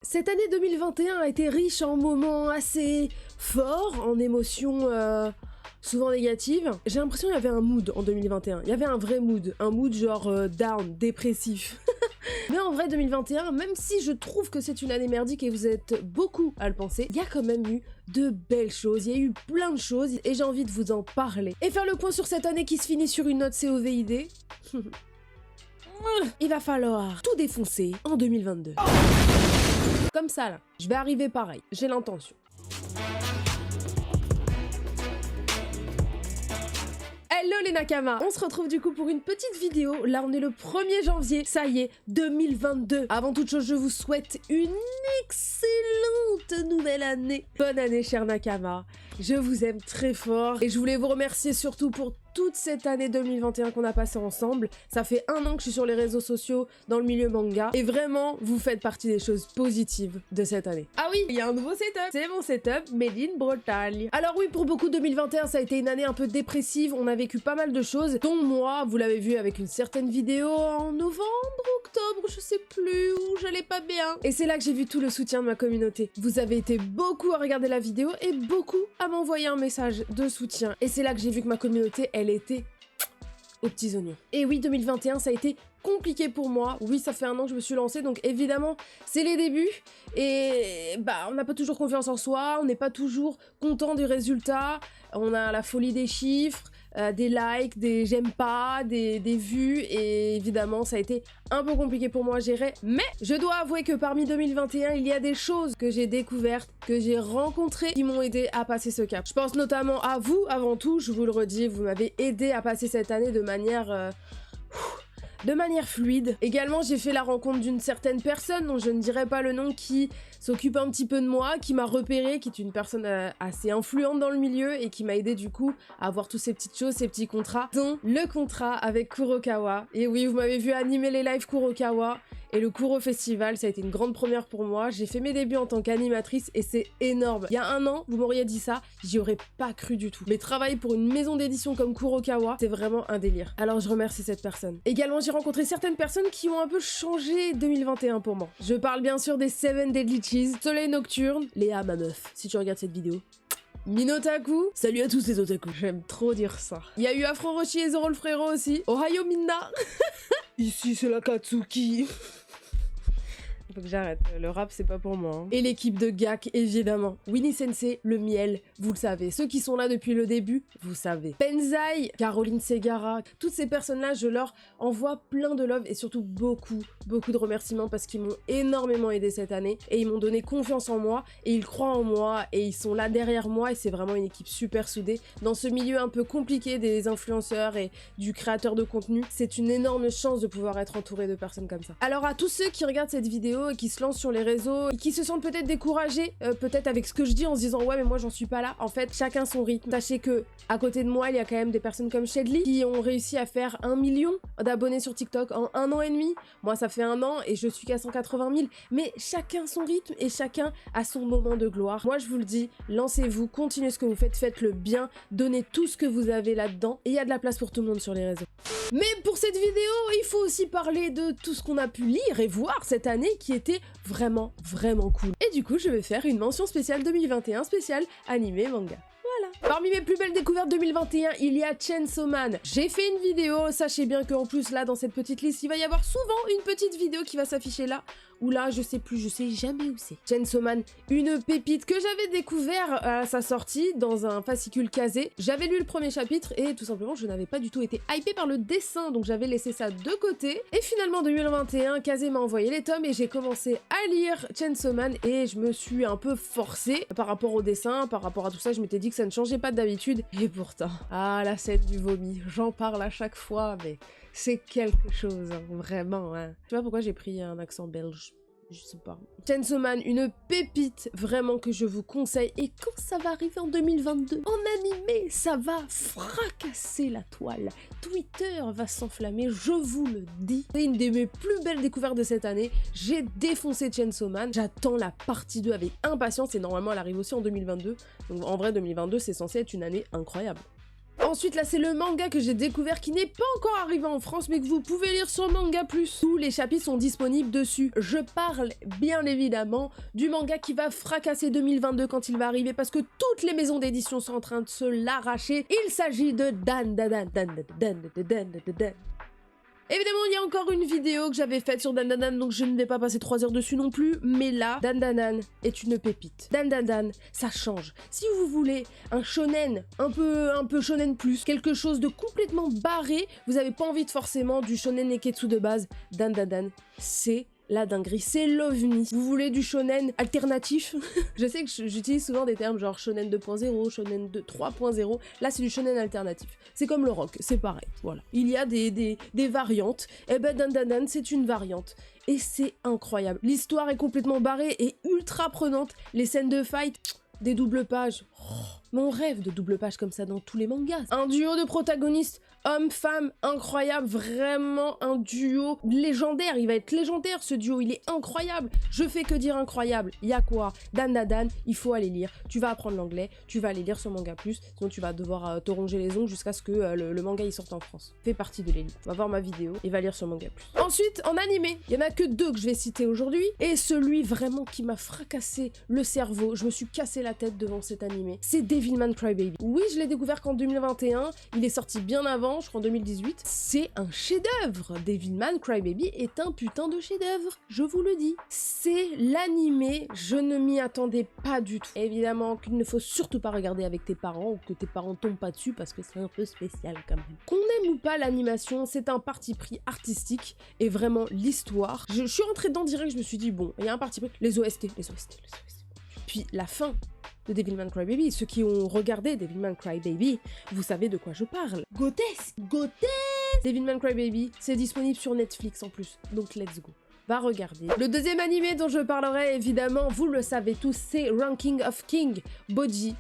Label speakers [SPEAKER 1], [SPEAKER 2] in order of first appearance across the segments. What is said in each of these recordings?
[SPEAKER 1] Cette année 2021 a été riche en moments assez forts, en émotions souvent négatives. J'ai l'impression qu'il y avait un mood en 2021. Il y avait un vrai mood, un mood genre down, dépressif. Mais en vrai 2021, même si je trouve que c'est une année merdique et vous êtes beaucoup à le penser, il y a quand même eu de belles choses, il y a eu plein de choses et j'ai envie de vous en parler. Et faire le point sur cette année qui se finit sur une note COVID. Il va falloir tout défoncer en 2022. Comme ça là, je vais arriver pareil, j'ai l'intention. Hello les Nakama. On se retrouve du coup pour une petite vidéo. Là on est le 1er janvier, ça y est, 2022. Avant toute chose, je vous souhaite une excellente nouvelle année. Bonne année chers Nakama. Je vous aime très fort et je voulais vous remercier surtout pour toute cette année 2021 qu'on a passé ensemble. Ça fait 1 an que je suis sur les réseaux sociaux dans le milieu manga et vraiment vous faites partie des choses positives de cette année. Ah oui, il y a un nouveau setup, c'est mon setup made in Bretagne. Alors oui, pour beaucoup 2021 ça a été une année un peu dépressive, on a vécu pas mal de choses, dont moi, vous l'avez vu avec une certaine vidéo en novembre, octobre, je sais plus, où j'allais pas bien. Et c'est là que j'ai vu tout le soutien de ma communauté. Vous avez été beaucoup à regarder la vidéo et beaucoup à m'envoyer un message de soutien. Et c'est là que j'ai vu que ma communauté, elle était aux petits oignons. Et oui, 2021, ça a été compliqué pour moi. Oui, ça fait 1 an que je me suis lancée, donc évidemment, c'est les débuts. Et bah, on n'a pas toujours confiance en soi, on n'est pas toujours content du résultat. On a la folie des chiffres, des likes, des j'aime pas, des vues. Et évidemment, ça a été un peu compliqué pour moi à gérer. Mais je dois avouer que parmi 2021, il y a des choses que j'ai découvertes, que j'ai rencontrées, qui m'ont aidé à passer ce cap. Je pense notamment à vous, avant tout, je vous le redis, vous m'avez aidé à passer cette année de manière fluide. Également, j'ai fait la rencontre d'une certaine personne dont je ne dirai pas le nom, qui s'occupe un petit peu de moi, qui m'a repéré, qui est une personne assez influente dans le milieu et qui m'a aidé du coup à avoir toutes ces petites choses, ces petits contrats, dont le contrat avec Kurokawa. Et oui, vous m'avez vu animer les lives Kurokawa et le Kuro Festival, ça a été une grande première pour moi. J'ai fait mes débuts en tant qu'animatrice et c'est énorme. Il y a 1 an, vous m'auriez dit ça, j'y aurais pas cru du tout. Mais travailler pour une maison d'édition comme Kurokawa, c'est vraiment un délire. Alors je remercie cette personne. Également, j'ai rencontré certaines personnes qui ont un peu changé 2021 pour moi. Je parle bien sûr des 7 Deadly Cheese, Soleil Nocturne, Léa ma meuf, si tu regardes cette vidéo. Minotaku, salut à tous les otaku, j'aime trop dire ça. Il y a eu Afro Roshi et Zoro le frérot aussi. Ohayo Minna. Ici c'est la Katsuki. Faut que j'arrête, le rap c'est pas pour moi. Hein. Et l'équipe de Gak, évidemment. Winnie Sensei, le miel, vous le savez. Ceux qui sont là depuis le début, vous savez. Penzai, Caroline Segara, toutes ces personnes-là, je leur envoie plein de love et surtout beaucoup de remerciements parce qu'ils m'ont énormément aidé cette année et ils m'ont donné confiance en moi et ils croient en moi et ils sont là derrière moi et c'est vraiment une équipe super soudée. Dans ce milieu un peu compliqué des influenceurs et du créateur de contenu, c'est une énorme chance de pouvoir être entouré de personnes comme ça. Alors à tous ceux qui regardent cette vidéo et qui se lancent sur les réseaux et qui se sentent peut-être découragés, peut-être avec ce que je dis en se disant ouais mais moi j'en suis pas là, en fait chacun son rythme. Sachez que à côté de moi il y a quand même des personnes comme Shedley qui ont réussi à faire 1 million d'abonnés sur TikTok en 1 an et demi. Moi ça fait 1 an et je suis qu'à 180 000, mais chacun son rythme et chacun a son moment de gloire. Moi je vous le dis, lancez-vous, continuez ce que vous faites, faites-le bien, donnez tout ce que vous avez là-dedans et il y a de la place pour tout le monde sur les réseaux. Mais pour cette vidéo, il faut aussi parler de tout ce qu'on a pu lire et voir cette année qui était vraiment cool. Et du coup, je vais faire une mention spéciale 2021 spéciale animé manga. Voilà. Parmi mes plus belles découvertes 2021, il y a Chainsaw Man. J'ai fait une vidéo, sachez bien qu'en plus là dans cette petite liste, il va y avoir souvent une petite vidéo qui va s'afficher là, ou là, je sais plus, je sais jamais où c'est. Chainsaw Man, une pépite que j'avais découvert à sa sortie dans un fascicule casé. J'avais lu le 1er chapitre et tout simplement je n'avais pas du tout été hypée par le dessin, donc j'avais laissé ça de côté. Et finalement 2021, Kazé m'a envoyé les tomes et j'ai commencé à lire Chainsaw Man et je me suis un peu forcée par rapport au dessin, par rapport à tout ça, je m'étais dit que ça ne changeait pas d'habitude. Et pourtant, ah la scène du vomi, j'en parle à chaque fois, mais c'est quelque chose, hein, vraiment. Hein. Tu vois pourquoi j'ai pris un accent belge? Je sais pas. Chainsaw Man, une pépite vraiment que je vous conseille. Et quand ça va arriver en 2022, en animé, ça va fracasser la toile. Twitter va s'enflammer, je vous le dis. C'est une de mes plus belles découvertes de cette année. J'ai défoncé Chainsaw Man. J'attends la partie 2 avec impatience et normalement elle arrive aussi en 2022. Donc en vrai 2022 c'est censé être une année incroyable. Ensuite, là, c'est le manga que j'ai découvert qui n'est pas encore arrivé en France, mais que vous pouvez lire sur Manga Plus. Tous les chapitres sont disponibles dessus. Je parle bien évidemment du manga qui va fracasser 2022 quand il va arriver, parce que toutes les maisons d'édition sont en train de se l'arracher. Il s'agit de Dan. Évidemment, il y a encore une vidéo que j'avais faite sur Dan, donc je ne vais pas passer 3 heures dessus non plus, mais là, Dan est une pépite. Dan, ça change. Si vous voulez un shonen, un peu shonen plus, quelque chose de complètement barré, vous n'avez pas envie de forcément du shonen neketsu de base, Dan, c'est la dinguerie, c'est l'ovni. Vous voulez du shonen alternatif? Je sais que j'utilise souvent des termes genre shonen 2.0, shonen 3.0, là c'est du shonen alternatif. C'est comme le rock, c'est pareil, voilà. Il y a des variantes, et ben Dan, c'est une variante. Et c'est incroyable. L'histoire est complètement barrée et ultra prenante. Les scènes de fight, des doubles pages. Oh, mon rêve de double page comme ça dans tous les mangas. Un duo de protagonistes homme-femme incroyable, vraiment un duo légendaire. Il va être légendaire ce duo, il est incroyable. Je fais que dire incroyable. Il y a quoi? Dan, il faut aller lire. Tu vas apprendre l'anglais, tu vas aller lire sur Manga Plus, sinon tu vas devoir te ronger les ongles jusqu'à ce que le manga il sorte en France. Fais partie de l'élite. Va voir ma vidéo et va lire sur Manga Plus. Ensuite, en animé, il y en a que 2 que je vais citer aujourd'hui, et celui vraiment qui m'a fracassé le cerveau, je me suis cassé la tête devant cet animé, c'est Devilman Crybaby. Oui, je l'ai découvert qu'en 2021, il est sorti bien avant, je crois en 2018. C'est un chef-d'œuvre. Devilman Crybaby est un putain de chef-d'œuvre, je vous le dis. C'est l'animé, je ne m'y attendais pas du tout. Évidemment qu'il ne faut surtout pas regarder avec tes parents, ou que tes parents tombent pas dessus, parce que c'est un peu spécial quand même. Qu'on aime ou pas l'animation, c'est un parti pris artistique, et vraiment l'histoire. Je suis rentrée dedans direct, je me suis dit, bon, il y a un parti pris, les OST. Puis la fin de Devilman Crybaby. Ceux qui ont regardé Devilman Crybaby, vous savez de quoi je parle. Grotesque. Devilman Crybaby, c'est disponible sur Netflix en plus, donc let's go. Va regarder. Le deuxième animé dont je parlerai, évidemment, vous le savez tous, c'est Ranking of King. Bojji,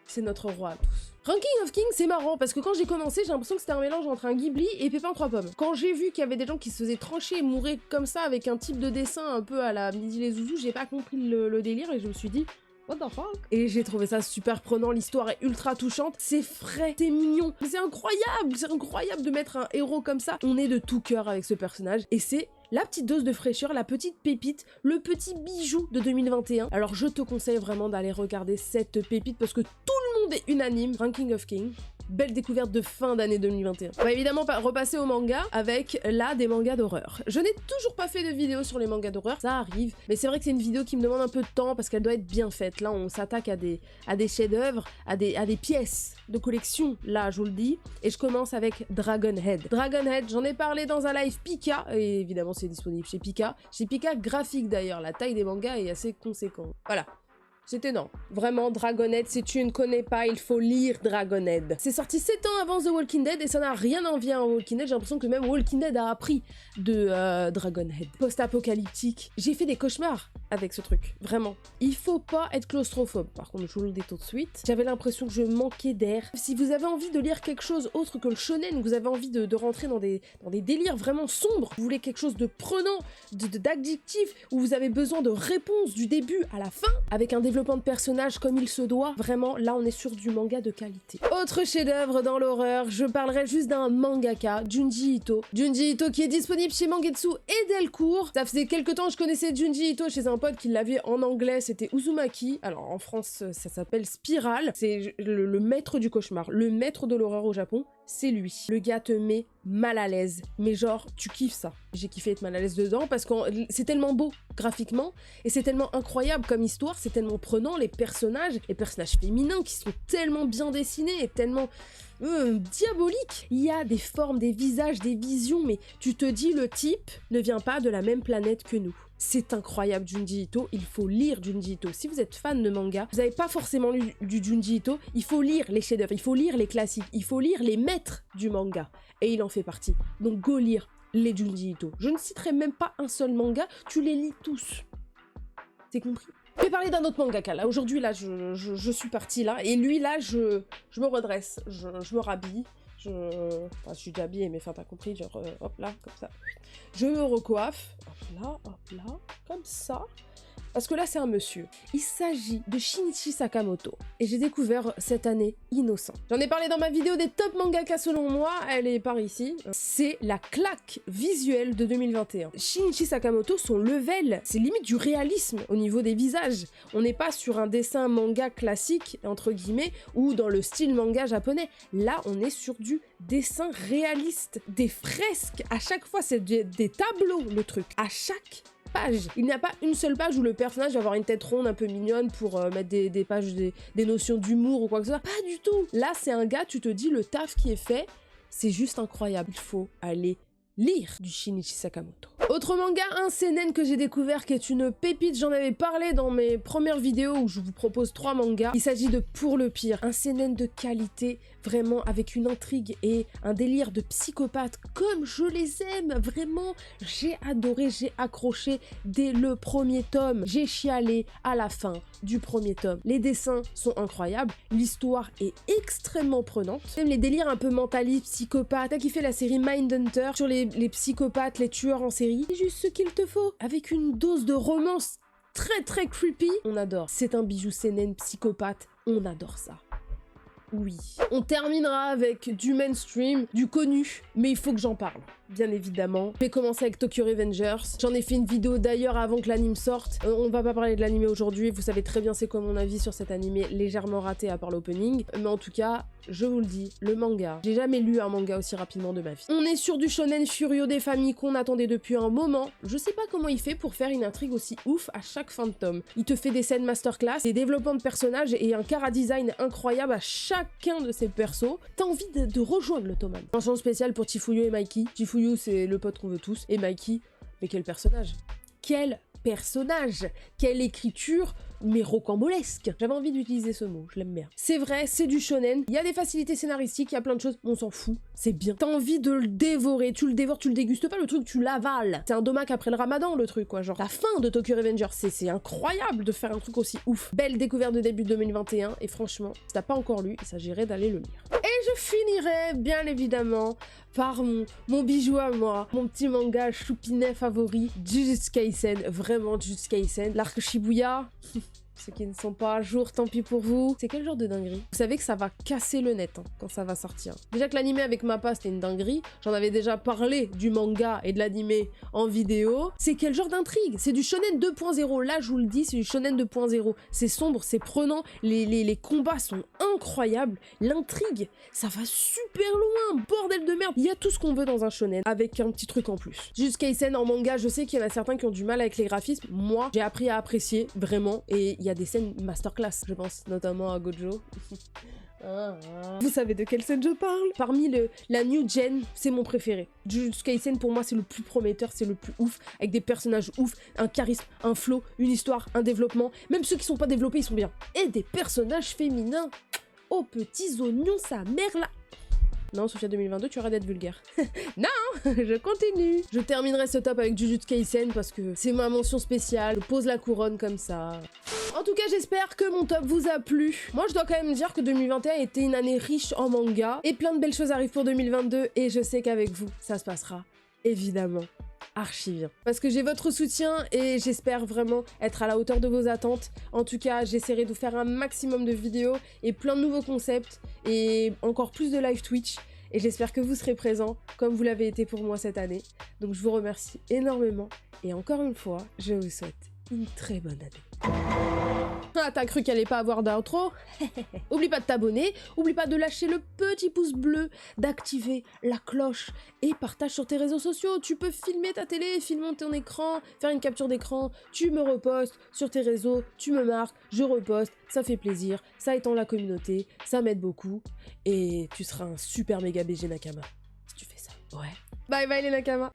[SPEAKER 1] c'est notre roi à tous. Ranking of King, c'est marrant parce que quand j'ai commencé, j'ai l'impression que c'était un mélange entre un Ghibli et Pépin 3 pommes. Quand j'ai vu qu'il y avait des gens qui se faisaient trancher et mourir comme ça avec un type de dessin un peu à la Midi les Zouzous, j'ai pas compris le délire et je me suis dit what the fuck? Et j'ai trouvé ça super prenant, l'histoire est ultra touchante, c'est frais, c'est mignon, c'est incroyable de mettre un héros comme ça. On est de tout cœur avec ce personnage et c'est la petite dose de fraîcheur, la petite pépite, le petit bijou de 2021. Alors je te conseille vraiment d'aller regarder cette pépite parce que tout le monde est unanime. Ranking of King, belle découverte de fin d'année 2021. On va évidemment repasser au manga avec là des mangas d'horreur. Je n'ai toujours pas fait de vidéo sur les mangas d'horreur, ça arrive, mais c'est vrai que c'est une vidéo qui me demande un peu de temps parce qu'elle doit être bien faite. Là on s'attaque à des chefs-d'œuvre, à des pièces de collection, là je vous le dis, et je commence avec Dragon Head. Dragon Head, j'en ai parlé dans un live Pika, et évidemment c'est disponible chez Pika graphique d'ailleurs, la taille des mangas est assez conséquente. Voilà. C'est énorme. Vraiment, Dragon Head, si tu ne connais pas, il faut lire Dragon Head. C'est sorti 7 ans avant The Walking Dead et ça n'a rien envié à Walking Dead. J'ai l'impression que même Walking Dead a appris de Dragon Head. Post-apocalyptique. J'ai fait des cauchemars avec ce truc. Vraiment. Il faut pas être claustrophobe. Par contre, je vous le dis tout de suite. J'avais l'impression que je manquais d'air. Si vous avez envie de lire quelque chose autre que le shonen, vous avez envie de rentrer dans des délires vraiment sombres, vous voulez quelque chose de prenant, d'adjectif, où vous avez besoin de réponses du début à la fin, avec un développement de personnages comme il se doit, vraiment, là on est sur du manga de qualité. Autre chef-d'œuvre dans l'horreur, je parlerai juste d'un mangaka, Junji Ito. Junji Ito qui est disponible chez Mangetsu et Delcourt. Ça faisait quelques temps que je connaissais Junji Ito chez un pote qui l'avait en anglais, c'était Uzumaki. Alors en France, ça s'appelle Spiral. C'est le maître du cauchemar, le maître de l'horreur au Japon. C'est lui. Le gars te met mal à l'aise. Mais genre, tu kiffes ça. J'ai kiffé être mal à l'aise dedans parce que c'est tellement beau graphiquement et c'est tellement incroyable comme histoire, c'est tellement prenant, les personnages féminins qui sont tellement bien dessinés et tellement diaboliques. Il y a des formes, des visages, des visions, mais tu te dis le type ne vient pas de la même planète que nous. C'est incroyable, Junji Ito, il faut lire Junji Ito. Si vous êtes fan de manga, vous n'avez pas forcément lu du Junji Ito, il faut lire les chefs-d'œuvre, il faut lire les classiques, il faut lire les maîtres du manga. Et il en fait partie. Donc go lire les Junji Ito. Je ne citerai même pas un seul manga, tu les lis tous. C'est compris? Je vais parler d'un autre mangaka, là, aujourd'hui, là, je suis partie, là, et lui, là, je me redresse, je me rhabille. Enfin, je suis déjà habillée, mais enfin, t'as compris, genre, hop là, comme ça. Je me recoiffe, hop là, comme ça. Parce que là, c'est un monsieur. Il s'agit de Shinichi Sakamoto. Et j'ai découvert cette année Innocent. J'en ai parlé dans ma vidéo des top mangaka selon moi, elle est par ici. C'est la claque visuelle de 2021. Shinichi Sakamoto, son level, c'est limite du réalisme au niveau des visages. On n'est pas sur un dessin manga classique, entre guillemets, ou dans le style manga japonais. Là, on est sur du dessin réaliste. Des fresques, à chaque fois, c'est des tableaux, le truc. À chaque page. Il n'y a pas une seule page où le personnage va avoir une tête ronde un peu mignonne pour mettre des pages, des notions d'humour ou quoi que ce soit. Pas du tout. Là, c'est un gars, tu te dis, le taf qui est fait, c'est juste incroyable. Il faut aller lire du Shinichi Sakamoto. Autre manga, un seinen que j'ai découvert qui est une pépite, j'en avais parlé dans mes premières vidéos où je vous propose 3 mangas. Il s'agit de Pour le pire, un seinen de qualité, vraiment avec une intrigue et un délire de psychopathe comme je les aime, vraiment. J'ai adoré, j'ai accroché dès le premier tome. J'ai chialé à la fin du premier tome. Les dessins sont incroyables, l'histoire est extrêmement prenante. Même les délires un peu mentalistes, psychopathes. T'as kiffé la série Mindhunter sur les psychopathes, les tueurs en série. C'est juste ce qu'il te faut, avec une dose de romance très creepy. On adore. C'est un bijou seinen psychopathe, on adore ça. Oui. On terminera avec du mainstream, du connu, mais il faut que j'en parle, bien évidemment. Je vais commencer avec Tokyo Revengers. J'en ai fait une vidéo d'ailleurs avant que l'anime sorte. On va pas parler de l'anime aujourd'hui, vous savez très bien c'est quoi mon avis sur cet animé légèrement raté à part l'opening. Mais en tout cas, je vous le dis, le manga. J'ai jamais lu un manga aussi rapidement de ma vie. On est sur du shonen furieux des familles qu'on attendait depuis un moment. Je sais pas comment il fait pour faire une intrigue aussi ouf à chaque fin de tome. Il te fait des scènes masterclass, des développements de personnages et un chara-design incroyable à chacun de ses persos. T'as envie de rejoindre l'automane. Mention spéciale pour Chifuyu et Mikey. Chifuyu, c'est le pote qu'on veut tous. Et Mikey, mais quel personnage! Quel personnage! Quelle écriture! Mais rocambolesque. J'avais envie d'utiliser ce mot, je l'aime bien. C'est vrai, c'est du shonen, il y a des facilités scénaristiques, il y a plein de choses, on s'en fout, c'est bien. T'as envie de le dévorer, tu le dévores, tu le dégustes pas, le truc, tu l'avales. C'est un domac après le ramadan, le truc, quoi, genre. La fin de Tokyo Revengers, c'est incroyable de faire un truc aussi ouf. Belle découverte de début 2021, et franchement, si t'as pas encore lu, il s'agirait d'aller le lire. Et je finirai, bien évidemment, par mon bijou à moi, mon petit manga choupinet favori, Jujutsu Kaisen, vraiment Jujutsu Kaisen. L'arc Shibuya, ceux qui ne sont pas à jour, tant pis pour vous. C'est quel genre de dinguerie? Vous savez que ça va casser le net hein, quand ça va sortir. Déjà que l'animé avec Mappa c'était une dinguerie, j'en avais déjà parlé du manga et de l'animé en vidéo. C'est quel genre d'intrigue? C'est du shonen 2.0, là je vous le dis, c'est du shonen 2.0. C'est sombre, c'est prenant, les combats sont incroyables, l'intrigue, ça va super loin, bordel de merde. Il y a tout ce qu'on veut dans un shonen, avec un petit truc en plus. Jujutsu Kaisen en manga, je sais qu'il y en a certains qui ont du mal avec les graphismes. Moi, j'ai appris à apprécier, vraiment, et il y a des scènes masterclass, je pense, notamment à Gojo. Vous savez de quelle scène je parle? Parmi la new gen, c'est mon préféré. Jujutsu Kaisen, pour moi, c'est le plus prometteur, c'est le plus ouf, avec des personnages ouf, un charisme, un flow, une histoire, un développement. Même ceux qui sont pas développés, ils sont bien. Et des personnages féminins. Oh, petits oignons, sa mère là. Non, Sophia 2022, tu arrêtes d'être vulgaire. Non, je continue. Je terminerai ce top avec Jujutsu Kaisen parce que c'est ma mention spéciale. Je pose la couronne comme ça. En tout cas, j'espère que mon top vous a plu. Moi, je dois quand même dire que 2021 était une année riche en manga. Et plein de belles choses arrivent pour 2022. Et je sais qu'avec vous, ça se passera évidemment archi bien. Parce que j'ai votre soutien et j'espère vraiment être à la hauteur de vos attentes. En tout cas, j'essaierai de vous faire un maximum de vidéos et plein de nouveaux concepts et encore plus de live Twitch. Et j'espère que vous serez présents comme vous l'avez été pour moi cette année. Donc je vous remercie énormément et encore une fois, je vous souhaite une très bonne année. Ah, t'as cru qu'elle allait pas avoir d'outro? Oublie pas de t'abonner, oublie pas de lâcher le petit pouce bleu, d'activer la cloche et partage sur tes réseaux sociaux. Tu peux filmer ta télé, filmer ton écran, faire une capture d'écran, tu me repostes sur tes réseaux, tu me marques, je reposte, ça fait plaisir, ça étend la communauté, ça m'aide beaucoup et tu seras un super méga BG Nakama si tu fais ça. Ouais. Bye bye les Nakama.